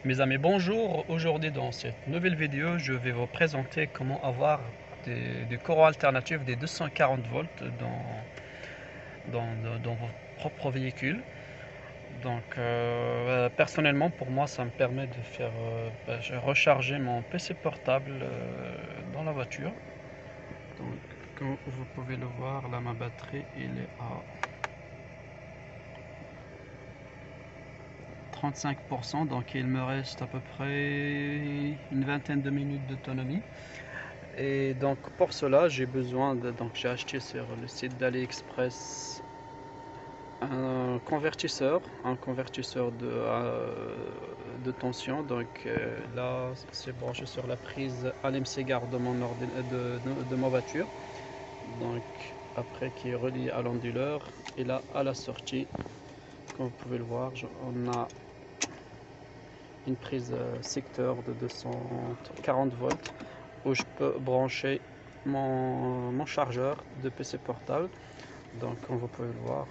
Mes amis, bonjour. Aujourd'hui, dans cette nouvelle vidéo, je vais vous présenter comment avoir des courants alternatifs des 240 volts dans votre propre véhicule. Donc, personnellement, pour moi, ça me permet de faire recharger mon PC portable dans la voiture. Donc, comme vous pouvez le voir, là, ma batterie, il est à 35%, donc il me reste à peu près une vingtaine de minutes d'autonomie. Et donc pour cela j'ai besoin donc j'ai acheté sur le site d'AliExpress un convertisseur de tension. Donc là c'est branché sur la prise Allen-Segar de ma voiture, donc après qui est relié à l'onduleur. Et là à la sortie, comme vous pouvez le voir, on a une prise secteur de 240 volts où je peux brancher mon chargeur de PC portable. Donc comme vous pouvez le voir,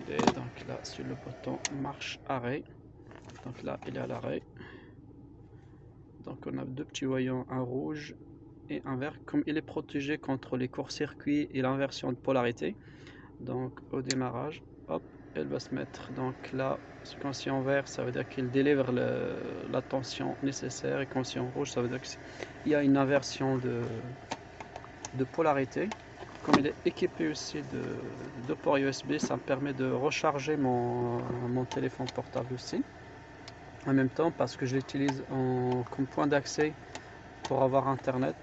et donc là sur le bouton marche arrêt, donc là il est à l'arrêt. Donc on a deux petits voyants, un rouge et un vert. Comme il est protégé contre les courts-circuits et l'inversion de polarité, donc au démarrage, hop, elle va se mettre donc là. Quand c'est en vert, ça veut dire qu'il délivre la tension nécessaire, et quand c'est en rouge, ça veut dire qu'il y a une inversion de polarité. Comme il est équipé aussi de port USB, ça me permet de recharger mon téléphone portable aussi en même temps, parce que je l'utilise comme point d'accès pour avoir internet,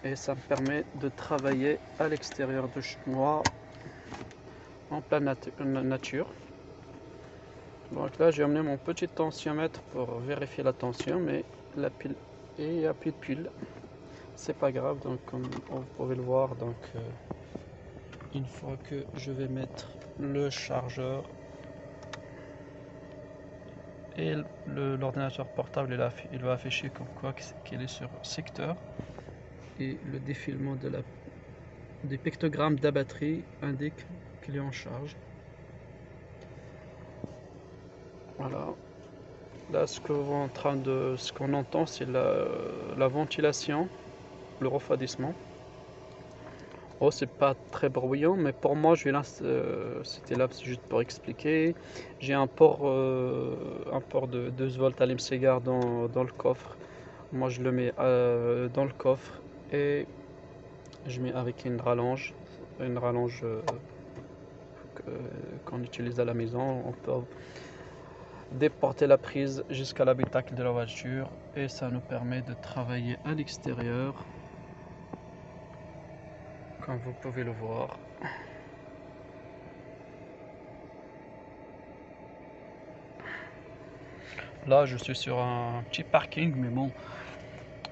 et ça me permet de travailler à l'extérieur de chez moi en pleine nature. Donc là j'ai amené mon petit tensiomètre pour vérifier la tension, mais la pile, et il n'y a plus de pile, c'est pas grave. Donc comme vous pouvez le voir, donc une fois que je vais mettre le chargeur et l'ordinateur portable, il va afficher comme quoi qu'il est sur secteur, et le défilement des pictogrammes de la batterie indique qu'il est en charge. Voilà. Là ce qu'on entend, c'est la ventilation, le refroidissement. Oh, c'est pas très bruyant, mais pour moi, c'était là juste pour expliquer. J'ai un port de 2 volts Allen-Segar dans le coffre. Moi, je le mets dans le coffre, et je mets avec une rallonge qu'on utilise à la maison. On peut déporter la prise jusqu'à l'habitacle de la voiture, et ça nous permet de travailler à l'extérieur, comme vous pouvez le voir. Là je suis sur un petit parking, mais bon,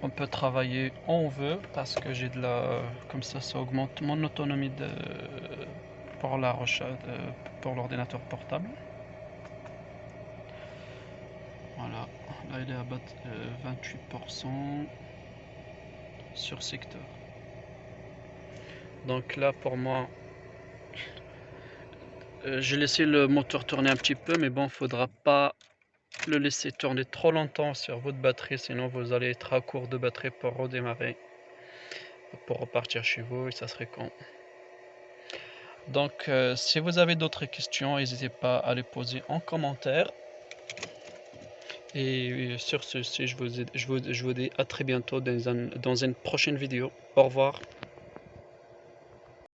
on peut travailler où on veut, parce que j'ai comme ça augmente mon autonomie pour la recherche, pour l'ordinateur portable. Voilà, là il est à 28% sur secteur. Donc là pour moi, j'ai laissé le moteur tourner un petit peu, mais bon, faudra pas le laisser tourner trop longtemps sur votre batterie, sinon vous allez être à court de batterie pour redémarrer, pour repartir chez vous, et ça serait con. Donc si vous avez d'autres questions, n'hésitez pas à les poser en commentaire. Et sur ceci, je vous dis à très bientôt dans une prochaine vidéo. Au revoir.